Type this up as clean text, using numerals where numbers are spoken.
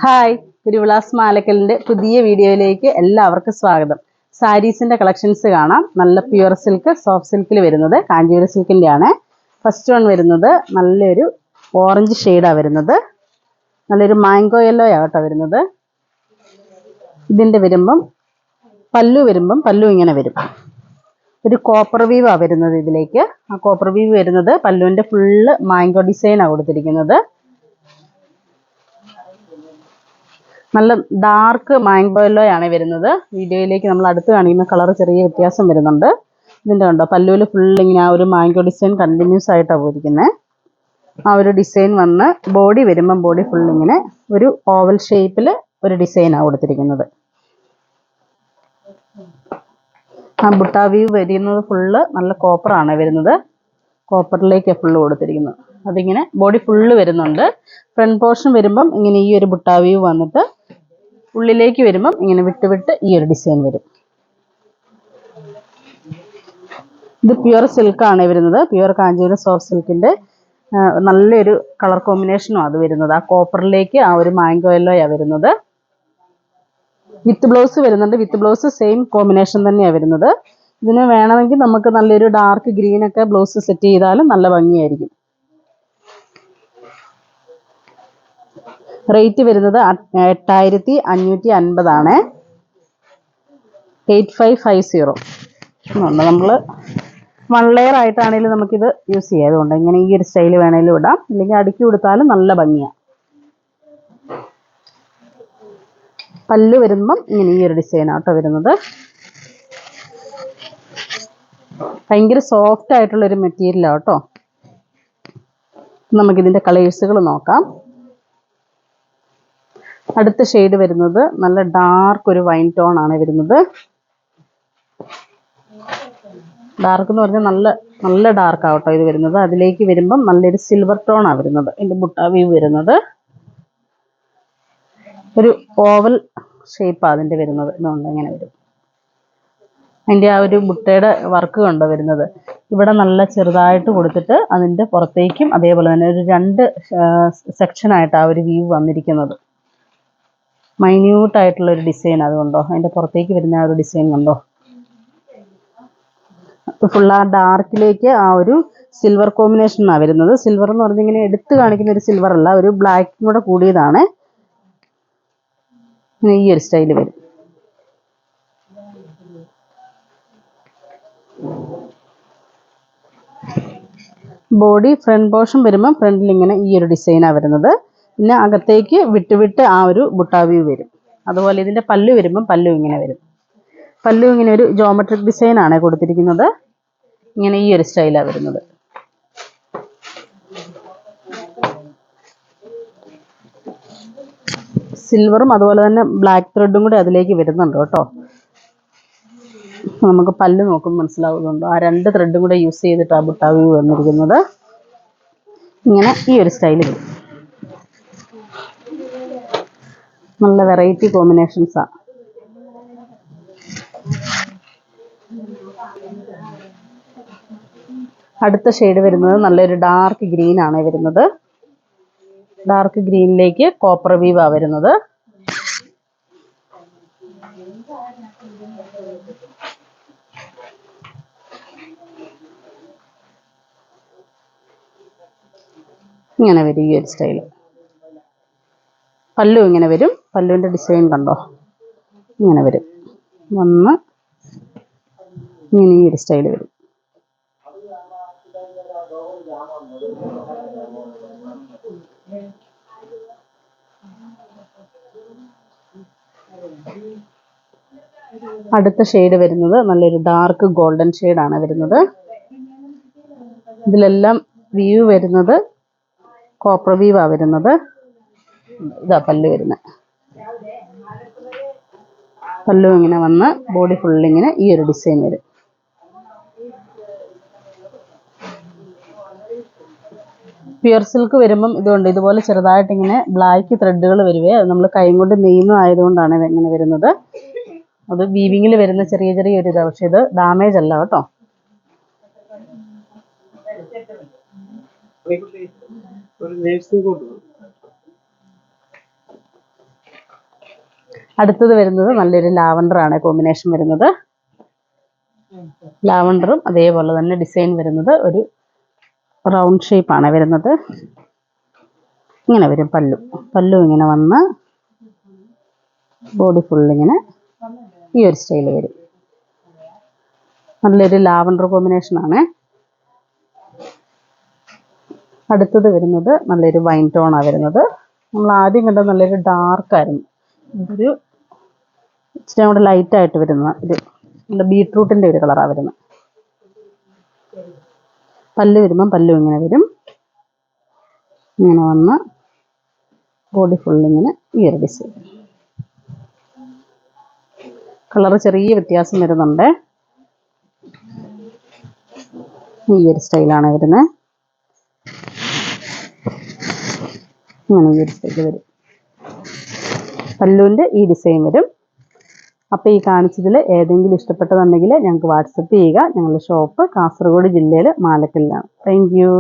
Hi, ഗുരുവിലാസ് മാലക്കലിൻ്റെ പുതിയ വീഡിയോയിലേക്ക് എല്ലാവർക്കും സ്വാഗതം. സാരീസിൻ്റെ കളക്ഷൻസ് കാണാം. നല്ല പ്യുവർ സിൽക്ക്, സോഫ്റ്റ് സിൽക്കിൽ വരുന്നത് കാഞ്ചീപുരം സിൽക്കിൻ്റെ ആണ്. ഫസ്റ്റ് വൺ വരുന്നത് നല്ലൊരു ഓറഞ്ച് ഷെയ്ഡാണ് വരുന്നത്. നല്ലൊരു മാംഗോ യെല്ലോ ആട്ടോ വരുന്നത്. ഇതിൻ്റെ വരുമ്പം പല്ലു ഇങ്ങനെ വരും. ഒരു കോപ്പർ വീവാണ് വരുന്നത് ഇതിലേക്ക്. ആ കോപ്പർ വീവ് വരുന്നത് പല്ലുവിൻ്റെ ഫുള്ള് മാംഗോ ഡിസൈനാണ് കൊടുത്തിരിക്കുന്നത്. നല്ല ഡാർക്ക് മാംഗോ യെല്ലോ ആണ് വരുന്നത്. വീഡിയോയിലേക്ക് നമ്മൾ അടുത്ത് കാണിക്കുന്ന കളർ ചെറിയ വ്യത്യാസം വരുന്നുണ്ട്. ഇതിൻ്റെ കണ്ടോ, പല്ലുവിൽ ഫുള്ള് ഇങ്ങനെ ആ ഒരു മാംഗോ ഡിസൈൻ കണ്ടിന്യൂസ് ആയിട്ടാണ് പോയിരിക്കുന്നത്. ആ ഒരു ഡിസൈൻ വന്ന് ബോഡി വരുമ്പം ബോഡി ഫുള്ള് ഇങ്ങനെ ഒരു ഓവൽ ഷേപ്പിൽ ഒരു ഡിസൈനാണ് കൊടുത്തിരിക്കുന്നത്. ആ ബുട്ടാ വ്യൂ വരുന്നത് ഫുള്ള് നല്ല കോപ്പറാണ് വരുന്നത്. കോപ്പറിലേക്ക് ഫുള്ള് കൊടുത്തിരിക്കുന്നത്. അതിങ്ങനെ ബോഡി ഫുള്ള് വരുന്നുണ്ട്. ഫ്രണ്ട് പോർഷൻ വരുമ്പം ഇങ്ങനെ ഈ ഒരു ബുട്ടാ വ്യൂ വന്നിട്ട് ഉള്ളിലേക്ക് വരുമ്പം ഇങ്ങനെ വിട്ട് ഈ ഒരു ഡിസൈൻ വരും. ഇത് പ്യുവർ സിൽക്കാണ് വരുന്നത്. പ്യുവർ കാഞ്ചീപുരം സോഫ്റ്റ് സിൽക്കിൻ്റെ നല്ലൊരു കളർ കോമ്പിനേഷനും അത് വരുന്നത്. ആ കോപ്പറിലേക്ക് ആ ഒരു മാംഗോ യെല്ലോയാണ് വരുന്നത്. വിത്ത് ബ്ലൗസ് വരുന്നുണ്ട്. വിത്ത് ബ്ലൗസ് സെയിം കോമ്പിനേഷൻ തന്നെയാണ് വരുന്നത്. ഇതിന് വേണമെങ്കിൽ നമുക്ക് നല്ലൊരു ഡാർക്ക് ഗ്രീനൊക്കെ ബ്ലൗസ് സെറ്റ് ചെയ്താലും നല്ല ഭംഗിയായിരിക്കും. റേറ്റ് വരുന്നത് 8550 ആണ്. 8550. നമ്മൾ 1 ലെയർ ആയിട്ടാണെങ്കിലും നമുക്കിത് യൂസ് ചെയ്യാം. അതുകൊണ്ട് ഇങ്ങനെ ഈ ഒരു സ്റ്റൈൽ വേണമെങ്കിലും ഇടാം, അല്ലെങ്കിൽ അടുക്കി കൊടുത്താലും നല്ല ഭംഗിയാണ്. പല്ല് വരുമ്പം ഇങ്ങനെ ഈ ഒരു ഡിസൈനാട്ടോ വരുന്നത്. ഭയങ്കര സോഫ്റ്റ് ആയിട്ടുള്ളൊരു മെറ്റീരിയലാണ് കേട്ടോ. നമുക്കിതിൻ്റെ കളേഴ്സുകൾ നോക്കാം. അടുത്ത ഷെയ്ഡ് വരുന്നത് നല്ല ഡാർക്ക് ഒരു വൈൻ ടോൺ ആണ് വരുന്നത്. ഡാർക്ക് എന്ന് പറഞ്ഞാൽ നല്ല ഡാർക്ക് ആവട്ടോ ഇത് വരുന്നത്. അതിലേക്ക് വരുമ്പം നല്ലൊരു സിൽവർ ടോൺ ആണ് വരുന്നത്. ഇതിൻ്റെ ബുട്ടാ വ്യൂ വരുന്നത് ഒരു ഓവൽ ഷേപ്പാണ് അതിൻ്റെ വരുന്നത്. ഇതുകൊണ്ട് ഇങ്ങനെ വരും. അതിൻ്റെ ആ ഒരു ബുട്ടയുടെ വർക്ക് കണ്ടോ വരുന്നത്. ഇവിടെ നല്ല ചെറുതായിട്ട് കൊടുത്തിട്ട് അതിൻ്റെ പുറത്തേക്കും അതേപോലെ തന്നെ ഒരു 2 സെക്ഷനായിട്ട് ആ ഒരു വ്യൂ വന്നിരിക്കുന്നത്. മൈന്യൂട്ടായിട്ടുള്ളൊരു ഡിസൈൻ. അതുകൊണ്ടോ അതിൻ്റെ പുറത്തേക്ക് വരുന്ന ആ ഒരു ഡിസൈൻ കണ്ടോ. ഫുൾ ആ ഡാർക്കിലേക്ക് ആ ഒരു സിൽവർ കോമ്പിനേഷനാണ് വരുന്നത്. സിൽവർ എന്ന് പറഞ്ഞാൽ ഇങ്ങനെ എടുത്ത് കാണിക്കുന്ന ഒരു സിൽവർ അല്ല, ഒരു ബ്ലാക്കും കൂടെ കൂടിയതാണ്. ഈ ഒരു സ്റ്റൈൽ വരും. ബോഡി ഫ്രണ്ട് പോർഷൻ വരുമ്പം ഫ്രണ്ടിൽ ഇങ്ങനെ ഈ ഒരു ഡിസൈനാണ് വരുന്നത്. പിന്നെ അകത്തേക്ക് വിട്ട് ആ ഒരു ബുട്ടാ വ്യൂ വരും. അതുപോലെ ഇതിൻ്റെ പല്ലു വരുമ്പം പല്ലു ഇങ്ങനെ വരും. പല്ലു ഇങ്ങനെ ഒരു ജോമെട്രിക് ഡിസൈനാണ് കൊടുത്തിരിക്കുന്നത്. ഇങ്ങനെ ഈ ഒരു സ്റ്റൈലാണ് വരുന്നത്. സിൽവറും അതുപോലെ തന്നെ ബ്ലാക്ക് ത്രെഡും കൂടി അതിലേക്ക് വരുന്നുണ്ട് കേട്ടോ. നമുക്ക് പല്ല് നോക്കുമ്പോൾ മനസ്സിലാവുന്നുണ്ടോ, ആ 2 ത്രെഡും കൂടെ യൂസ് ചെയ്തിട്ടാണ് ബുട്ടാ വ്യൂ വന്നിരിക്കുന്നത്. ഇങ്ങനെ ഈ ഒരു സ്റ്റൈൽ വരും. നല്ല വെറൈറ്റി കോമ്പിനേഷൻസാണ്. അടുത്ത ഷെയ്ഡ് വരുന്നത് നല്ലൊരു ഡാർക്ക് ഗ്രീൻ ആണ് വരുന്നത്. ഡാർക്ക് ഗ്രീനിലേക്ക് കോപ്പർ വീവാണ് വരുന്നത്. ഇങ്ങനെ വരും ഈ ഒരു സ്റ്റൈല്. പല്ലു ഇങ്ങനെ വരും. പല്ലുവിൻ്റെ ഡിസൈൻ കണ്ടോ, ഇങ്ങനെ വരും. ഇങ്ങനെ ഈ ഒരു സ്റ്റൈല് വരും. അടുത്ത ഷെയ്ഡ് വരുന്നത് നല്ലൊരു ഡാർക്ക് ഗോൾഡൻ ഷെയ്ഡാണ് വരുന്നത്. ഇതിലെല്ലാം വ്യൂ വരുന്നത് കോപ്പർ വീവാണ് വരുന്നത്. ഇതാ പല്ല് വരുന്നത്. പല്ലു ഇങ്ങനെ വന്ന് ബോഡി ഫുള്ളിങ്ങനെ ഈ ഒരു ഡിസൈൻ വരും. പ്യുർ സിൽക്ക് വരുമ്പം ഇതുകൊണ്ട് ഇതുപോലെ ചെറുതായിട്ട് ഇങ്ങനെ ബ്ലാക്ക് ത്രെഡുകൾ വരുവേ. അത് നമ്മൾ കൈ കൊണ്ട് നെയ്യുന്നതായതുകൊണ്ടാണ് ഇങ്ങനെ വരുന്നത്. അത് വീവിങ്ങിൽ വരുന്ന ചെറിയൊരു ഇതാണ്. പക്ഷെ ഇത് ഡാമേജ് അല്ല കേട്ടോ. അടുത്തത് വരുന്നത് നല്ലൊരു ലാവണ്ടർ ആണ് കോമ്പിനേഷൻ വരുന്നത്. ലാവണ്ടറും അതേപോലെ തന്നെ ഡിസൈൻ വരുന്നത് ഒരു റൗണ്ട് ഷേപ്പാണ് വരുന്നത്. ഇങ്ങനെ വരും പല്ലു ഇങ്ങനെ വന്ന് ബോഡി ഫുള്ളിങ്ങനെ ഈ ഒരു സ്റ്റൈൽ വരും. നല്ലൊരു ലാവണ്ടർ കോമ്പിനേഷനാണ്. അടുത്തത് വരുന്നത് നല്ലൊരു വൈൻ ടോണാണ് വരുന്നത്. നമ്മൾ ആദ്യം കണ്ടത് നല്ലൊരു ഡാർക്കായിരുന്നു. ഇതൊരു ഇച്ചിരി കൂടെ ലൈറ്റായിട്ട് വരുന്ന ഒരു നല്ല ബീട്രൂട്ടിൻ്റെ ഒരു കളറാണ് വരുന്നത്. പല്ല് വരുമ്പം പല്ലു ഇങ്ങനെ വരും. ഇങ്ങനെ വന്ന് ബോഡി ഫുള്ളിങ്ങനെ ഈ ഒരു ഡിസൈൻ. കളറ് ചെറിയ വ്യത്യാസം വരുന്നുണ്ട്. ഈ ഒരു സ്റ്റൈലാണ് വരുന്നത്. ഇങ്ങനെ ഈ ഒരു സ്റ്റൈൽ വരും. പല്ലുവിൻ്റെ ഈ ഡിസൈൻ വരും. അപ്പോൾ ഈ കാണിച്ചതിൽ ഏതെങ്കിലും ഇഷ്ടപ്പെട്ടതുണ്ടെങ്കിൽ ഞങ്ങൾക്ക് വാട്സപ്പ് ചെയ്യുക. ഞങ്ങളുടെ ഷോപ്പ് കാസർഗോഡ് ജില്ലയിൽ മാലക്കലിലാണ്. Thank you.